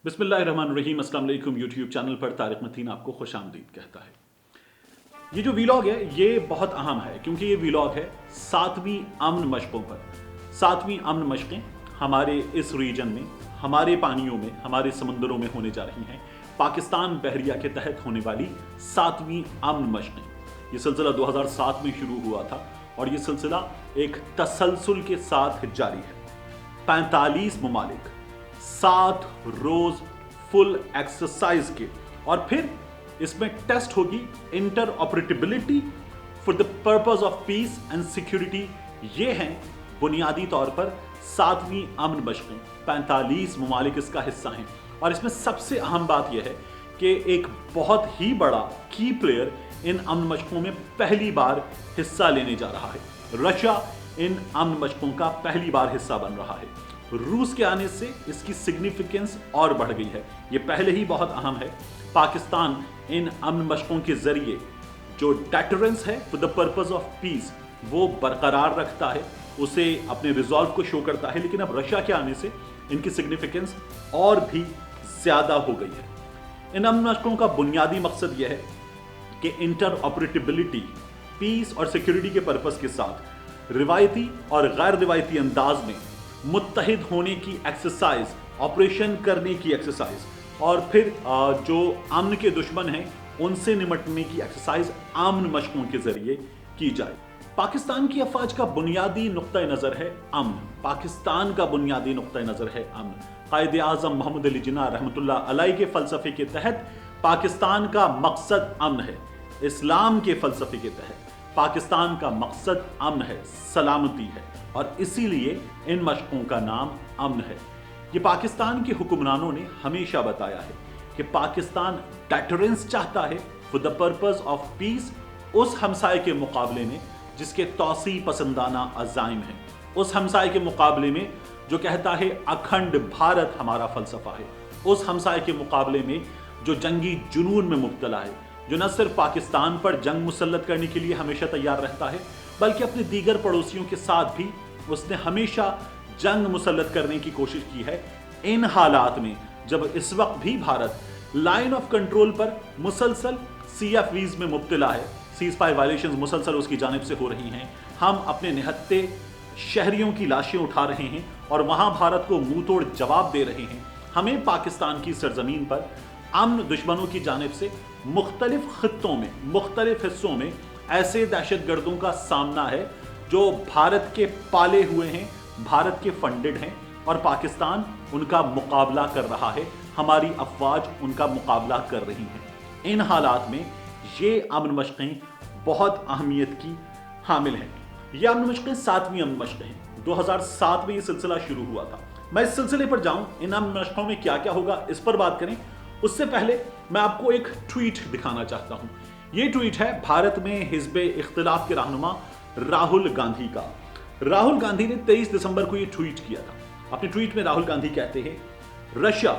बिस्मिल्लाहिर्रहमानिर्रहीम। अस्सलाम वालेकुम। यूट्यूब चैनल पर तारिक मतीन आपको खुश आमदीद कहता है। ये जो वीलॉग है ये बहुत अहम है क्योंकि ये वीलॉग है 7वीं अमन मशकों पर। 7वीं अमन मशकें हमारे इस रीजन में, हमारे पानियों में, हमारे समंदरों में होने जा रही हैं। पाकिस्तान बहरिया के तहत होने वाली 7वीं अमन मशकें। ये सिलसिला 2007 में शुरू हुआ था और ये सिलसिला एक तसलसल के साथ जारी है। 45 ममालिक 7 रोज फुल एक्सरसाइज के, और फिर इसमें टेस्ट होगी interoperability for the purpose of peace and security. ये हैं बुनियादी तौर पर 7वीं अमन मशकें। 45 ममालिक इसका हिस्सा हैं और इसमें सबसे अहम बात यह है कि एक बहुत ही बड़ा की प्लेयर इन अमन मशकों में पहली बार हिस्सा लेने जा रहा है। रशिया इन अमन मशकों का पहली बार हिस्सा बन रहा है। रूस के आने से इसकी सिग्निफिकेंस और बढ़ गई है। ये पहले ही बहुत अहम है। पाकिस्तान इन अमन मशकों के जरिए जो डेटरेंस है for the purpose of piece वो बरकरार रखता है, उसे अपने रिजॉल्व को शो करता है। लेकिन अब रशिया के आने से इनकी सिग्निफिकेंस और भी ज्यादा हो गई है। इन अमन मशकों का बुनियादी मकसद यह है कि इंटर ऑपरेटिबिलिटी, पीस और सिक्योरिटी के पर्पस के साथ रिवायती और गैर रिवायती अंदाज में मुत्तहिद होने की एक्सरसाइज, ऑपरेशन करने की एक्सरसाइज, और फिर जो अमन के दुश्मन हैं उनसे निपटने की एक्सरसाइज अमन मशकों के जरिए की जाए। पाकिस्तान की अफवाज का बुनियादी नुक्ता नजर है अमन। पाकिस्तान का बुनियादी नुक्ता नजर है अमन। कायदे आजम मोहम्मद अली जिन्ना रहमतुल्लाह अलैह के फलसफे के तहत पाकिस्तान का मकसद अमन है। इस्लाम के फलसफे के तहत पाकिस्तान का मकसद अमन है, सलामती है, और इसीलिए इन मशकों का नाम अमन है। ये पाकिस्तान के हुक्मरानों ने हमेशा बताया है कि पाकिस्तान डेटरेंस चाहता है for the purpose of piece उस हमसाये के मुकाबले में जिसके तौसी पसंदाना अज़ाइम है, उस हमसाये के मुकाबले में जो कहता है अखंड भारत हमारा फलसफा है, उस हमसाये के मुकाबले में जो जंगी जुनून में मुब्तला है, जो न सिर्फ पाकिस्तान पर जंग मुसल्लत करने के लिए हमेशा तैयार रहता है बल्कि अपने दीगर पड़ोसियों के साथ भी उसने हमेशा जंग मुसल्लत करने की कोशिश की है। इन हालात में जब इस वक्त भी भारत लाइन ऑफ कंट्रोल पर मुसलसल CFVs में मुब्तला है, सीज फायर वायलेशंस मुसलसल उसकी जानिब से हो रही हैं, हम अपने निहत्ते शहरियों की लाशें उठा रहे हैं और वहां भारत को मुंह तोड़ जवाब दे रहे हैं, हमें पाकिस्तान की सरजमीन पर अमन दुश्मनों की जानिब से मुख्तलिफ खित्तों में, मुख्तलिफ हिस्सों में ऐसे दहशतगर्दों का सामना है जो भारत के पाले हुए हैं, भारत के फंडेड हैं, और पाकिस्तान उनका मुकाबला कर रहा है, हमारी अफवाज उनका मुकाबला कर रही हैं। इन हालात में ये अमन मशकें बहुत अहमियत की हामिल हैं। ये अमन मशकें 7वीं अमन मशकें हैं। 2007 में ये सिलसिला शुरू हुआ था। मैं इस सिलसिले पर जाऊं, इन अमन मशकों में क्या क्या होगा इस पर बात करें, उससे पहले मैं आपको एक ट्वीट दिखाना चाहता हूं। ये ट्वीट है भारत में हिज़्ब इख्तिलाफ के रहनुमा राहुल गांधी का। राहुल गांधी ने 23 दिसंबर को ये ट्वीट किया था। अपने ट्वीट में राहुल गांधी कहते हैं, Russia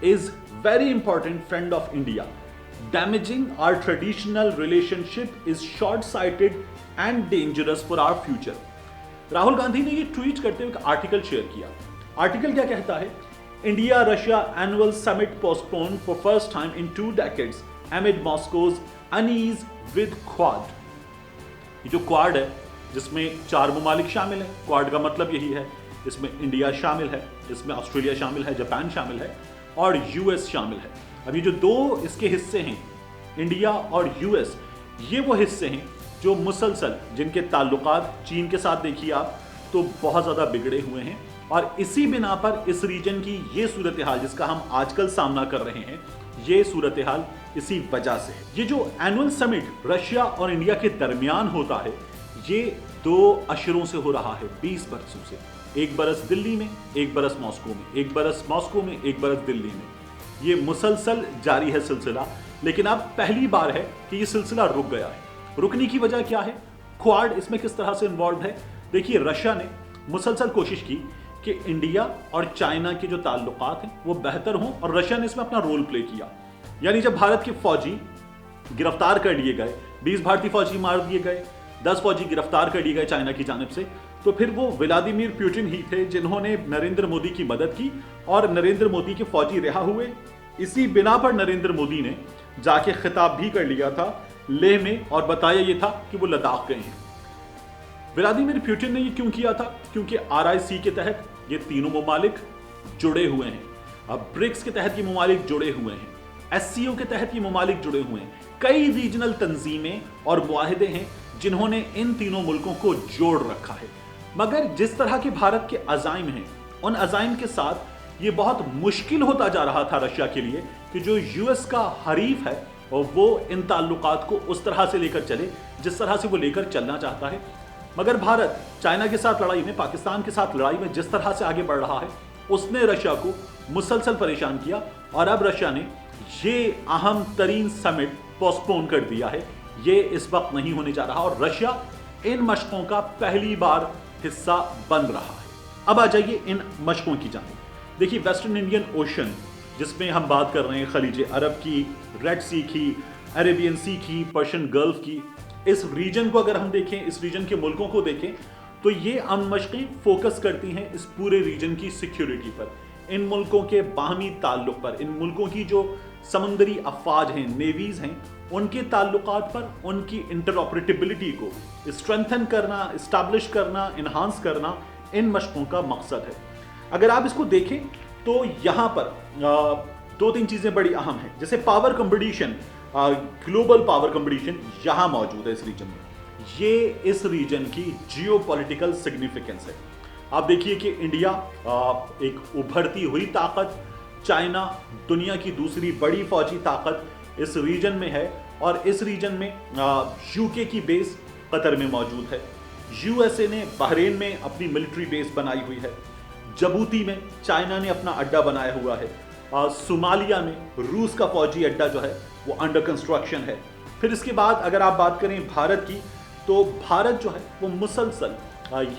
is very important friend of India, damaging our traditional relationship is short sighted and dangerous for our future. Rahul Gandhi ने ये ट्वीट करते हुए एक आर्टिकल शेयर किया। आर्टिकल क्या कहता है, India Russia annual summit postpone for first time in 2 decades amid Moscow's unease with Quad। ये जो क्वाड है जिसमें 4 ममालिक शामिल हैं, क्वाड का मतलब यही है, इसमें इंडिया शामिल है, इसमें ऑस्ट्रेलिया शामिल है, जापान शामिल है और US शामिल है। अब ये जो 2 इसके हिस्से हैं, इंडिया और US, ये वो हिस्से हैं जो मुसलसल, जिनके ताल्लुकात चीन के साथ देखिए आप तो बहुत ज़्यादा बिगड़े हुए हैं, और इसी बिना पर इस रीजन की ये सूरत हाल जिसका हम आजकल सामना कर रहे हैं, ये सूरत हाल इसी वजह से है। ये जो एनुअल समिट रशिया और इंडिया के दरमियान होता है, ये 2 अशरों से हो रहा है, 20 बरसों से। 1 बरस दिल्ली में, 1 बरस मॉस्को में, 1 बरस मॉस्को में, 1 बरस दिल्ली में। ये मुसलसल जारी है सिलसिला, लेकिन अब पहली बार है कि ये सिलसिला रुक गया है। रुकने की वजह क्या है, क्वाड इसमें किस तरह से इन्वॉल्व है। देखिए, रशिया ने मुसलसल कोशिश की कि इंडिया और चाइना के जो ताल्लुकात हैं वो बेहतर हों, और रशिया ने इसमें अपना रोल प्ले किया। यानी जब भारत के फौजी गिरफ्तार कर लिए गए, 20 भारतीय फौजी मार दिए गए, 10 फौजी गिरफ्तार कर लिए गए चाइना की जानिब से, तो फिर वो व्लादिमीर पुतिन ही थे जिन्होंने नरेंद्र मोदी की मदद की और नरेंद्र मोदी के फौजी रिहा हुए। इसी बिना पर नरेंद्र मोदी ने जाके खिताब भी कर लिया था लेह में और बताया ये था कि वो लद्दाख गए हैं। व्लादिमीर पुतिन ने ये क्यों किया था? क्योंकि RIC के तहत ये तीनों ममालिक जुड़े हुए हैं। अब ब्रिक्स के तहत ये ममालिक जुड़े हुए हैं, SCO के तहत ये ममालिक जुड़े हुए हैं। कई रीजनल तंजीमें और मुआहदे हैं जिन्होंने इन तीनों मुल्कों को जोड़ रखा है। मगर जिस तरह के भारत के अज़ाइम हैं, उन अज़ाइम के साथ ये बहुत मुश्किल होता जा रहा था रशिया के लिए कि जो US का हरीफ है और वो इन ताल्लुकात को उस तरह से लेकर चले जिस तरह से वो लेकर चलना चाहता है। मगर भारत चाइना के साथ लड़ाई में, पाकिस्तान के साथ लड़ाई में जिस तरह से आगे बढ़ रहा है, उसने रशिया को मुसलसल परेशान किया और अब रशिया ने ये अहम तरीन समिट पोस्टपोन कर दिया है। ये इस वक्त नहीं होने जा रहा और रशिया इन मशकों का पहली बार हिस्सा बन रहा है। अब आ जाइए इन मशकों की जानिब। देखिए, वेस्टर्न इंडियन ओशन जिसमें हम बात कर रहे हैं खलीज अरब की, रेड सी की, अरेबियन सी की, पर्शियन गल्फ की, इस रीजन को अगर हम देखें, इस रीजन के मुल्कों को देखें तो ये अमन मशकें फोकस करती हैं इस पूरे रीजन की सिक्योरिटी पर, इन मुल्कों के बाहमी ताल्लुक पर, इन मुल्कों की जो समुंदरी अफवाज हैं, नेवीज हैं, उनके ताल्लुकात पर, उनकी इंटरऑपरेटिबिलिटी को स्ट्रेंथन करना, इस्टेब्लिश करना, इन्हांस करना इन मशकों का मकसद है। अगर आप इसको देखें तो यहाँ पर दो तीन चीजें बड़ी अहम हैं। जैसे power competition, global power competition यहाँ मौजूद है इस रीजन में। ये इस रीजन की जियोपॉलिटिकल सिग्निफिकेंस है। आप देखिए कि इंडिया एक उभरती हुई ताकत, चाइना दुनिया की दूसरी बड़ी फौजी ताकत इस रीजन में है और इस रीजन में यूके की बेस कतर में मौजूद है। USA ने बहरीन में अपनी मिलिट्री बेस बनाई हुई है। जबूती में चाइना ने अपना अड्डा बनाया हुआ है। सोमालिया में रूस का फौजी अड्डा जो है वो अंडर कंस्ट्रक्शन है। फिर इसके बाद अगर आप बात करें भारत की, तो भारत जो है वो मुसलसल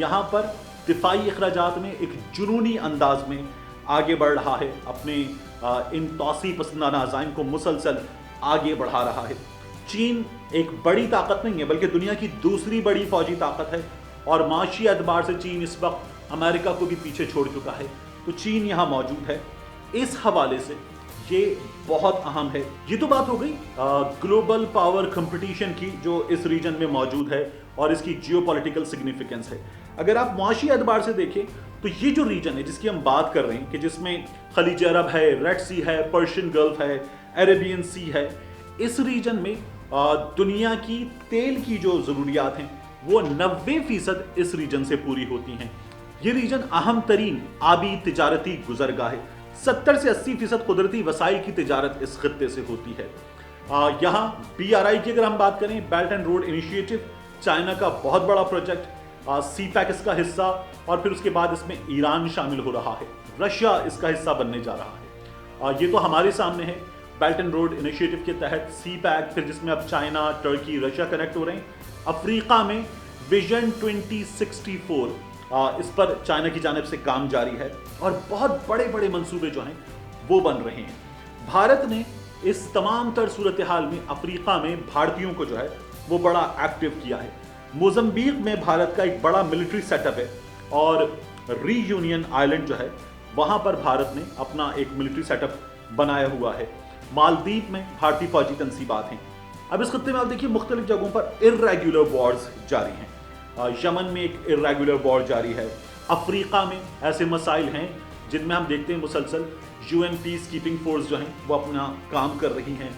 यहाँ पर दिफाई अखराजात में एक जुनूनी अंदाज में आगे बढ़ रहा है, अपने इन तौसी पसंदाना अज़ाइम को मुसलसल आगे बढ़ा रहा है। चीन एक बड़ी ताकत नहीं है बल्कि दुनिया की दूसरी बड़ी फौजी ताकत है और माशी एतबार से चीन इस वक्त अमेरिका को भी पीछे छोड़ चुका है। तो चीन यहाँ मौजूद है। इस हवाले से ये बहुत अहम है। ये तो बात हो गई ग्लोबल पावर कंपटीशन की जो इस रीजन में मौजूद है और इसकी जियोपॉलिटिकल सिग्निफिकेंस है। अगर आप मुआशी एतबार से देखें तो ये जो रीजन है जिसकी हम बात कर रहे हैं कि जिसमें खलीज अरब है, रेड सी है, पर्शियन गल्फ है, अरेबियन सी है, इस रीजन में दुनिया की तेल की जो ज़रूरियात हैं वो 90% इस रीजन से पूरी होती हैं। ये रीजन अहम तरीन आबी तिजारती गुजरगाह है। 70 से 80% कुदरती वसाइल की तिजारत इस खत्ते से होती है। यहाँ BRI की अगर हम बात करें, belt and road initiative, China का बहुत बड़ा प्रोजेक्ट, CPEC इसका हिस्सा और फिर उसके बाद इसमें ईरान शामिल हो रहा है, रशिया इसका हिस्सा बनने जा रहा है। ये तो हमारे सामने है बेल्ट एंड रोड इनिशिएटिव के तहत CPEC, फिर जिसमें अब चाइना, टर्की, रशिया कनेक्ट हो रहे हैं। अफ्रीका में विजन 2064 इस पर चाइना की जानिब से काम जारी है और बहुत बड़े बड़े मंसूबे जो हैं वो बन रहे हैं। भारत ने इस तमाम तर सूरत हाल में अफ्रीका में भारतीयों को जो है वो बड़ा एक्टिव किया है। मोज़म्बिक में भारत का एक बड़ा मिलिट्री सेटअप है और रीयूनियन आइलैंड जो है वहां पर भारत ने अपना एक मिलिट्री सेटअप बनाया हुआ है। मालदीव में भारतीय फौजी तंसीबात हैं। अब इस खत्ते में आप देखिए मुख्तलिफ जगहों पर इर्रेगुलर वॉर्स जारी हैं। यमन में एक इर्रेगुलर वॉर जारी है। अफ्रीका में ऐसे मसाइल हैं जिनमें हम देखते हैं मुसलसल UN पीस कीपिंग फोर्स जो हैं वो अपना काम कर रही हैं।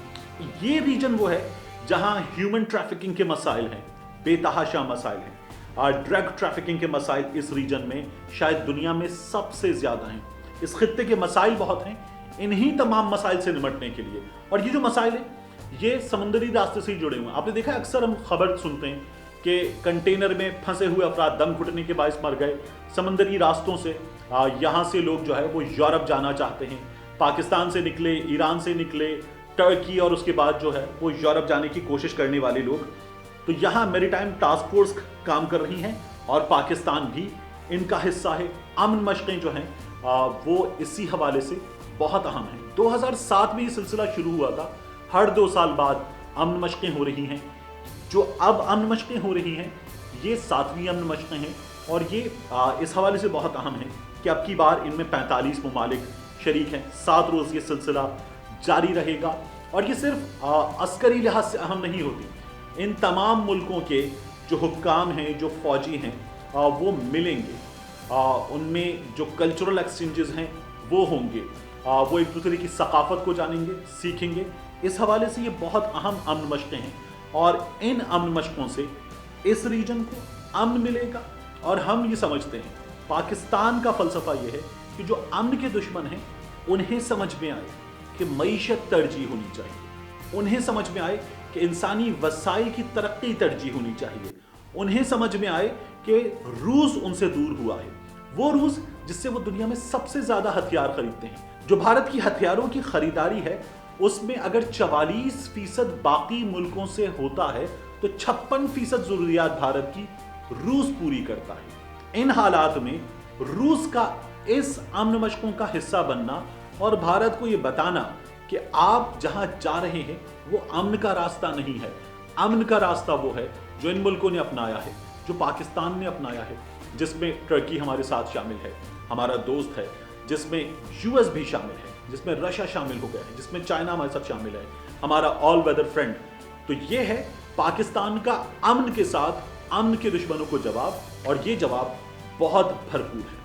ये रीजन वो है जहां ह्यूमन ट्रैफिकिंग के मसाइल हैं, बेतहाशा मसाइल हैं। ड्रग ट्रैफिकिंग के मसाइल इस रीजन में शायद दुनिया में सबसे ज्यादा हैं। इस खत्ते के मसाइल बहुत हैं, इन्हीं तमाम मसाइल से निपटने के लिए। और ये जो मसाइल हैं ये समुद्री रास्ते से ही जुड़े हुए हैं। आपने देखा अक्सर हम खबर सुनते हैं कि कंटेनर में फंसे हुए अफराद दम घुटने के बायस मर गए। समुद्री रास्तों से यहाँ से लोग जो है वो यूरोप जाना चाहते हैं, पाकिस्तान से निकले, ईरान से निकले, टर्की और उसके बाद जो है वो यूरोप जाने की कोशिश करने वाले लोग। तो यहाँ मैरीटाइम टास्क फोर्स काम कर रही हैं और पाकिस्तान भी इनका हिस्सा है। अमन मशकें जो हैं वो इसी हवाले से बहुत अहम हैं। 2007 में ये सिलसिला शुरू हुआ था। हर 2 साल बाद अमन मशकें हो रही हैं। जो अब अमन मशकें हो रही हैं ये 7वीं अमन मशकें हैं। اور یہ اس حوالے سے بہت اہم ہے کہ اب کی بار ان میں 45 ممالک شریک ہیں. 7 روز یہ سلسلہ جاری رہے گا اور یہ صرف عسکری لحاظ سے اہم نہیں ہوتی. ان تمام ملکوں کے جو حکام ہیں, جو فوجی ہیں, وہ ملیں گے. ان میں جو کلچرل ایکسچینجز ہیں وہ ہوں گے. وہ ایک دوسرے کی ثقافت کو جانیں گے, سیکھیں گے. اس حوالے سے یہ بہت اہم امن مشقیں ہیں اور ان امن مشقوں سے اس ریجن کو امن ملے گا. اور ہم یہ سمجھتے ہیں, پاکستان کا فلسفہ یہ ہے کہ جو امن کے دشمن ہیں انہیں سمجھ میں آئے کہ معیشت ترجیح ہونی چاہیے, انہیں سمجھ میں آئے کہ انسانی وسائل کی ترقی ترجیح ہونی چاہیے, انہیں سمجھ میں آئے کہ روس ان سے دور ہوا ہے, وہ روس جس سے وہ دنیا میں سب سے زیادہ ہتھیار خریدتے ہیں. جو بھارت کی ہتھیاروں کی خریداری ہے اس میں اگر 44% باقی ملکوں سے ہوتا ہے تو 56% ضروریات بھارت کی روس پوری کرتا ہے. ان حالات میں روس کا اس امن مشقوں کا حصہ بننا اور بھارت کو یہ بتانا کہ آپ جہاں جا رہے ہیں وہ امن کا راستہ نہیں ہے. امن کا راستہ وہ ہے جو ان ملکوں نے اپنایا ہے, جو پاکستان نے اپنایا ہے, جس میں ٹرکی ہمارے ساتھ شامل ہے, ہمارا دوست ہے, جس میں یو ایس بھی شامل ہے, جس میں رشیا شامل ہو گیا ہے, جس میں چائنا ہمارے ساتھ شامل ہے, ہمارا آل ویدر فرینڈ. تو یہ ہے پاکستان کا امن کے ساتھ امن کے دشمنوں کو جواب, اور یہ جواب بہت بھرپور ہے.